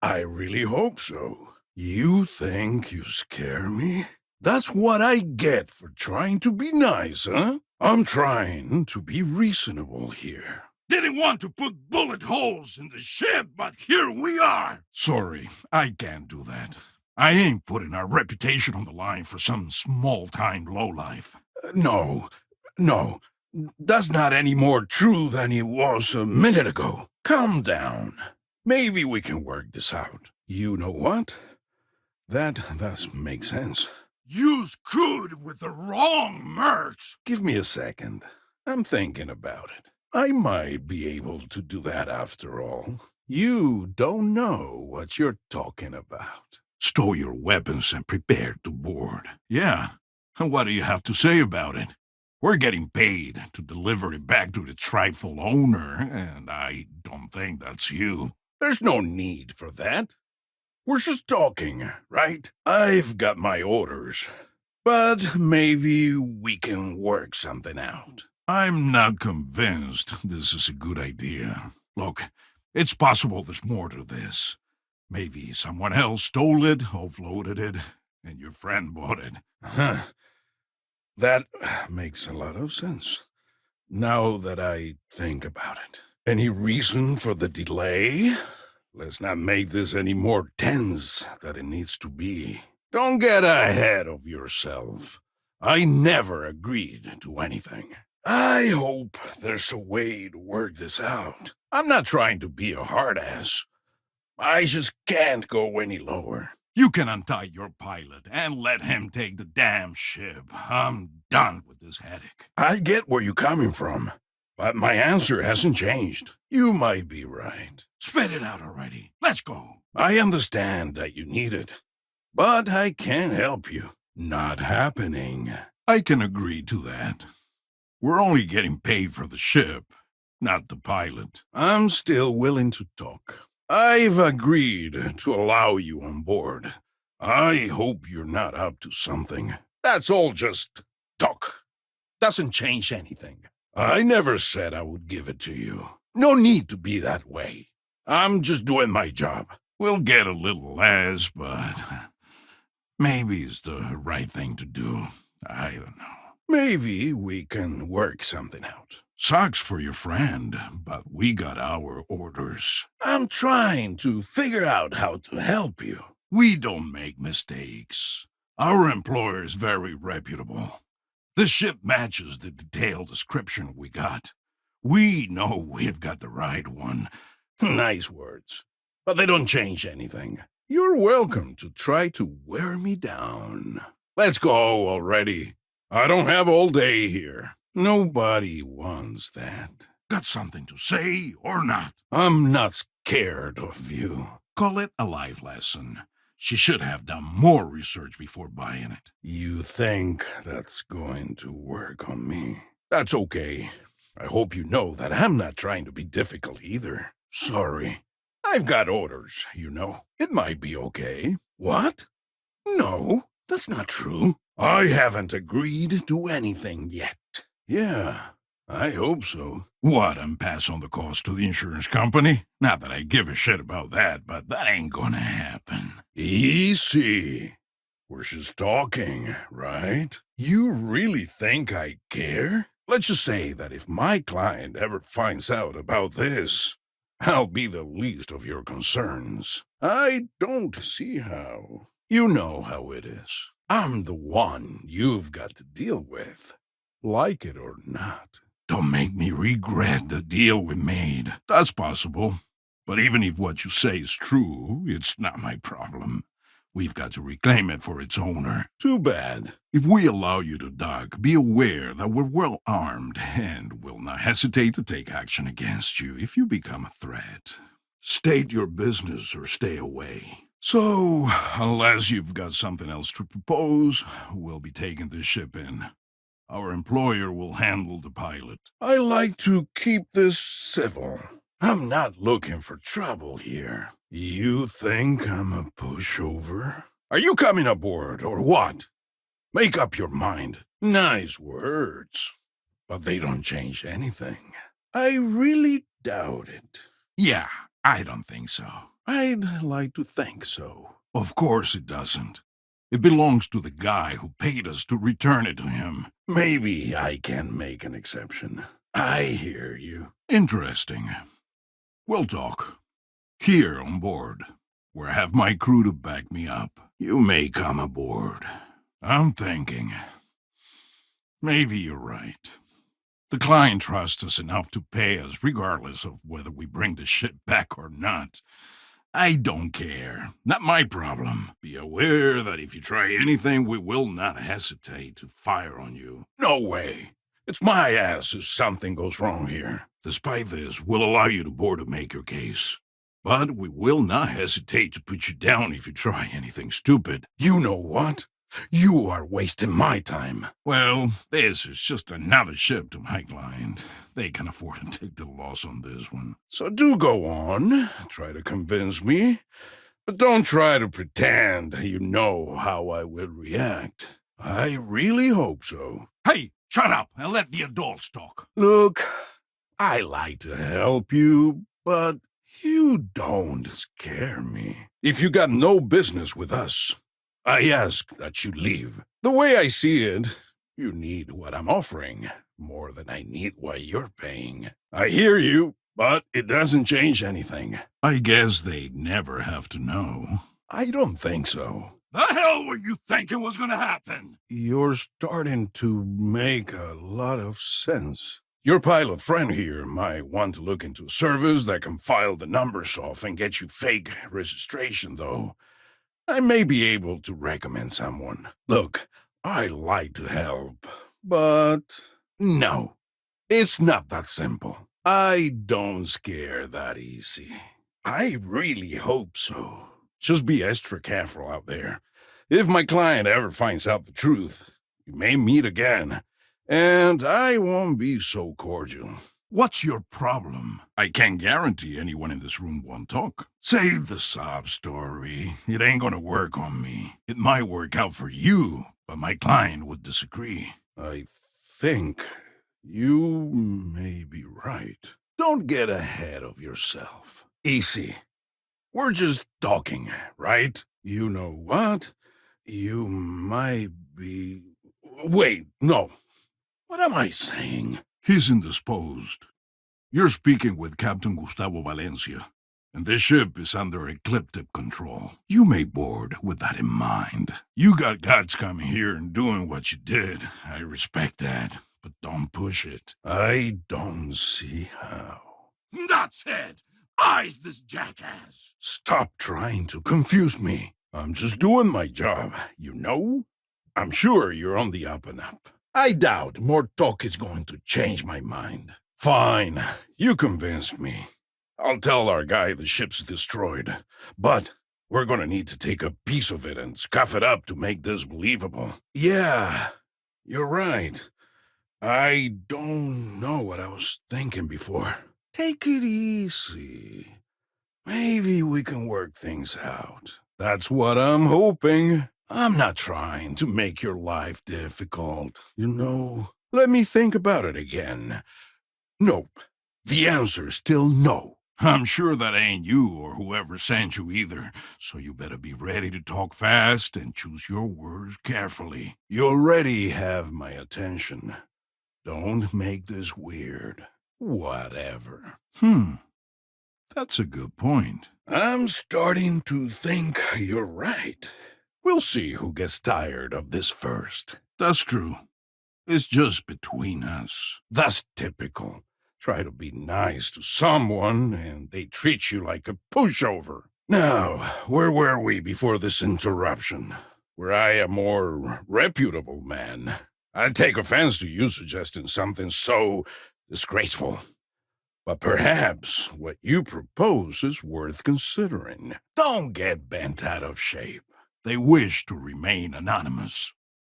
I really hope so. You think you scare me? That's what I get for trying to be nice, huh? I'm trying to be reasonable here. Didn't want to put bullet holes in the ship, but here we are. Sorry, I can't do that. I ain't putting our reputation on the line for some small-time lowlife. No, no, that's not any more true than it was a minute ago. Calm down. Maybe we can work this out. You know what? That does make sense. You screwed with the wrong mercs! Give me a second. I'm thinking about it. I might be able to do that after all. You don't know what you're talking about. Stow your weapons and prepare to board. Yeah. And what do you have to say about it? We're getting paid to deliver it back to its rightful owner, and I don't think that's you. There's no need for that. We're just talking, right? I've got my orders. But maybe we can work something out. I'm not convinced this is a good idea. Look, it's possible there's more to this. Maybe someone else stole it, offloaded it, and your friend bought it. Huh. That makes a lot of sense. Now that I think about it. Any reason for the delay? Let's not make this any more tense than it needs to be. Don't get ahead of yourself. I never agreed to anything. I hope there's a way to work this out. I'm not trying to be a hard ass. I just can't go any lower. You can untie your pilot and let him take the damn ship. I'm done with this headache. I get where you're coming from, but my answer hasn't changed. You might be right. Spit it out already. Let's go. I understand that you need it, but I can't help you. Not happening. I can agree to that. We're only getting paid for the ship, not the pilot. I'm still willing to talk. I've agreed to allow you on board. I hope you're not up to something. That's all just talk. Doesn't change anything. I never said I would give it to you. No need to be that way. I'm just doing my job. We'll get a little less, but maybe it's the right thing to do. I don't know. Maybe we can work something out. Sucks for your friend, but we got our orders. I'm trying to figure out how to help you. We don't make mistakes. Our employer is very reputable. The ship matches the detailed description we got. We know we've got the right one. Nice words, but they don't change anything. You're welcome to try to wear me down. Let's go already. I don't have all day here. Nobody wants that. Got something to say or not? I'm not scared of you. Call it a life lesson. She should have done more research before buying it. You think that's going to work on me? That's okay. I hope you know that I'm not trying to be difficult either. Sorry. I've got orders, you know. It might be okay. What? No, that's not true. I haven't agreed to anything yet. Yeah, I hope so. What, and pass on the cost to the insurance company? Not that I give a shit about that, but that ain't gonna happen. Easy. We're just talking, right? You really think I care? Let's just say that if my client ever finds out about this, I'll be the least of your concerns. I don't see how. You know how it is. I'm the one you've got to deal with, like it or not. Don't make me regret the deal we made. That's possible. But even if what you say is true, it's not my problem. We've got to reclaim it for its owner. Too bad. If we allow you to dock, be aware that we're well armed and will not hesitate to take action against you if you become a threat. State your business or stay away. So, unless you've got something else to propose, we'll be taking this ship in. Our employer will handle the pilot. I like to keep this civil. I'm not looking for trouble here. You think I'm a pushover? Are you coming aboard, or what? Make up your mind. Nice words. But they don't change anything. I really doubt it. Yeah, I don't think so. I'd like to think so. Of course it doesn't. It belongs to the guy who paid us to return it to him. Maybe I can make an exception. I hear you. Interesting. We'll talk. Here on board, where I have my crew to back me up. You may come aboard. I'm thinking. Maybe you're right. The client trusts us enough to pay us regardless of whether we bring the ship back or not. I don't care. Not my problem. Be aware that if you try anything, we will not hesitate to fire on you. No way. It's my ass if something goes wrong here. Despite this, we'll allow you to board to make your case. But we will not hesitate to put you down if you try anything stupid. You know what? You are wasting my time. Well, this is just another ship to my client. They can afford to take the loss on this one. So do go on. Try to convince me. But don't try to pretend you know how I will react. I really hope so. Hey, shut up and let the adults talk. Look, I like to help you, but you don't scare me. If you got no business with us, I ask that you leave. The way I see it, you need what I'm offering more than I need what you're paying. I hear you, but it doesn't change anything. I guess they'd never have to know. I don't think so. The hell were you thinking was gonna happen? You're starting to make a lot of sense. Your pilot friend here might want to look into a service that can file the numbers off and get you fake registration, though. I may be able to recommend someone. Look, I like to help, but no, it's not that simple. I don't scare that easy. I really hope so. Just be extra careful out there. If my client ever finds out the truth, we may meet again, and I won't be so cordial. What's your problem? I can't guarantee anyone in this room won't talk. Save the sob story. It ain't gonna work on me. It might work out for you, but my client would disagree. I think you may be right. Don't get ahead of yourself. Easy. We're just talking, right? You know what? You might be... Wait, no. What am I saying? He's indisposed. You're speaking with Captain Gustavo Valencia, and this ship is under ecliptic control. You may board with that in mind. You got guts coming here and doing what you did. I respect that, but don't push it. I don't see how. That said, I's this jackass. Stop trying to confuse me. I'm just doing my job, you know? I'm sure you're on the up and up. I doubt more talk is going to change my mind. Fine, you convinced me. I'll tell our guy the ship's destroyed, but we're gonna need to take a piece of it and scuff it up to make this believable. Yeah, you're right. I don't know what I was thinking before. Take it easy. Maybe we can work things out. That's what I'm hoping. I'm not trying to make your life difficult, you know. Let me think about it again. Nope. The answer's still no. I'm sure that ain't you or whoever sent you either, so you better be ready to talk fast and choose your words carefully. You already have my attention. Don't make this weird. Whatever. That's a good point. I'm starting to think you're right. We'll see who gets tired of this first. That's true. It's just between us. That's typical. Try to be nice to someone, and they treat you like a pushover. Now, where were we before this interruption? Were I a more reputable man? I'd take offense to you suggesting something so disgraceful. But perhaps what you propose is worth considering. Don't get bent out of shape. They wish to remain anonymous.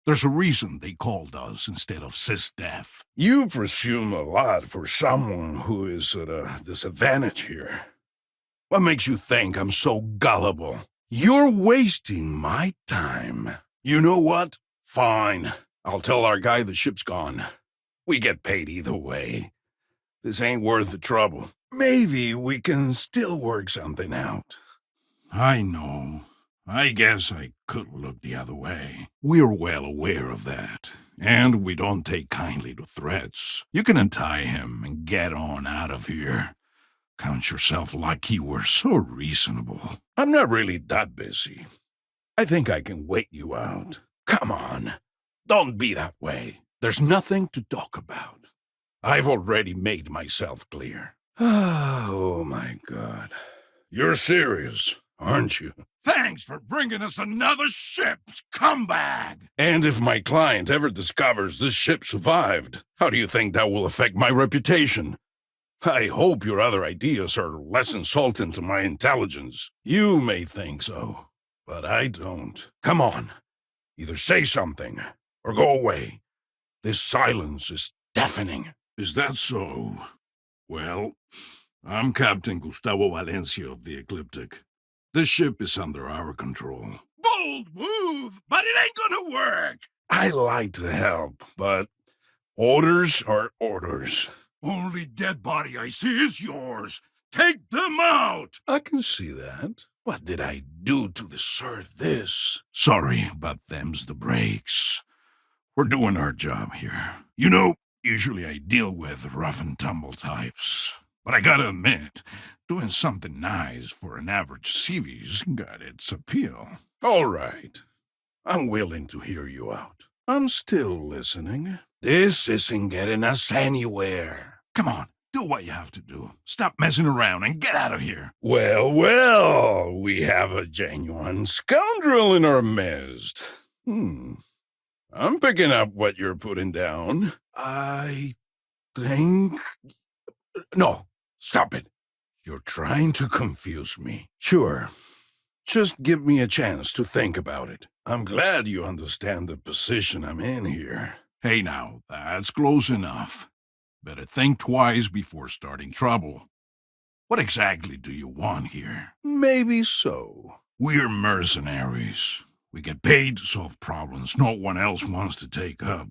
There's a reason they called us instead of SysDef. You presume a lot for someone who is at a disadvantage here. What makes you think I'm so gullible? You're wasting my time. You know what? Fine. I'll tell our guy the ship's gone. We get paid either way. This ain't worth the trouble. Maybe we can still work something out. I know. I guess I could look the other way. We're well aware of that, and we don't take kindly to threats. You can untie him and get on out of here. Count yourself lucky we're so reasonable. I'm not really that busy. I think I can wait you out. Come on. Don't be that way. There's nothing to talk about. I've already made myself clear. Oh, my God. You're serious, aren't you? Thanks for bringing us another ship's comeback! And if my client ever discovers this ship survived, how do you think that will affect my reputation? I hope your other ideas are less insulting to my intelligence. You may think so, but I don't. Come on. Either say something, or go away. This silence is deafening. Is that so? Well, I'm Captain Gustavo Valencia of the Ecliptic. This ship is under our control. Bold move, but it ain't gonna work! I like to help, but orders are orders. Only dead body I see is yours. Take them out! I can see that. What did I do to deserve this? Sorry, but them's the breaks. We're doing our job here. You know, usually I deal with rough and tumble types. But I gotta admit, doing something nice for an average CV's got its appeal. All right. I'm willing to hear you out. I'm still listening. This isn't getting us anywhere. Come on, do what you have to do. Stop messing around and get out of here. Well, well, we have a genuine scoundrel in our midst. I'm picking up what you're putting down. I think... No, stop it. You're trying to confuse me. Sure. Just give me a chance to think about it. I'm glad you understand the position I'm in here. Hey now, that's close enough. Better think twice before starting trouble. What exactly do you want here? Maybe so. We're mercenaries. We get paid to solve problems no one else wants to take up.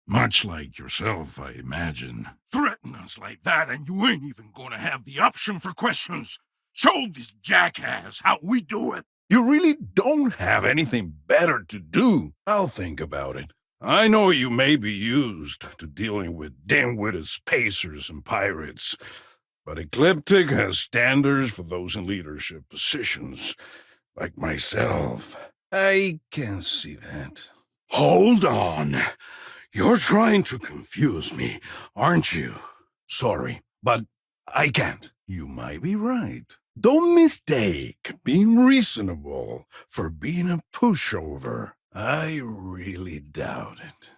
Much like yourself, I imagine. Threaten us like that and you ain't even gonna have the option for questions. Show this jackass how we do it. You really don't have anything better to do. I'll think about it. I know you may be used to dealing with dim-witted spacers and pirates, but Ecliptic has standards for those in leadership positions, like myself. I can see that. Hold on. You're trying to confuse me, aren't you? Sorry, but I can't. You might be right. Don't mistake being reasonable for being a pushover. I really doubt it.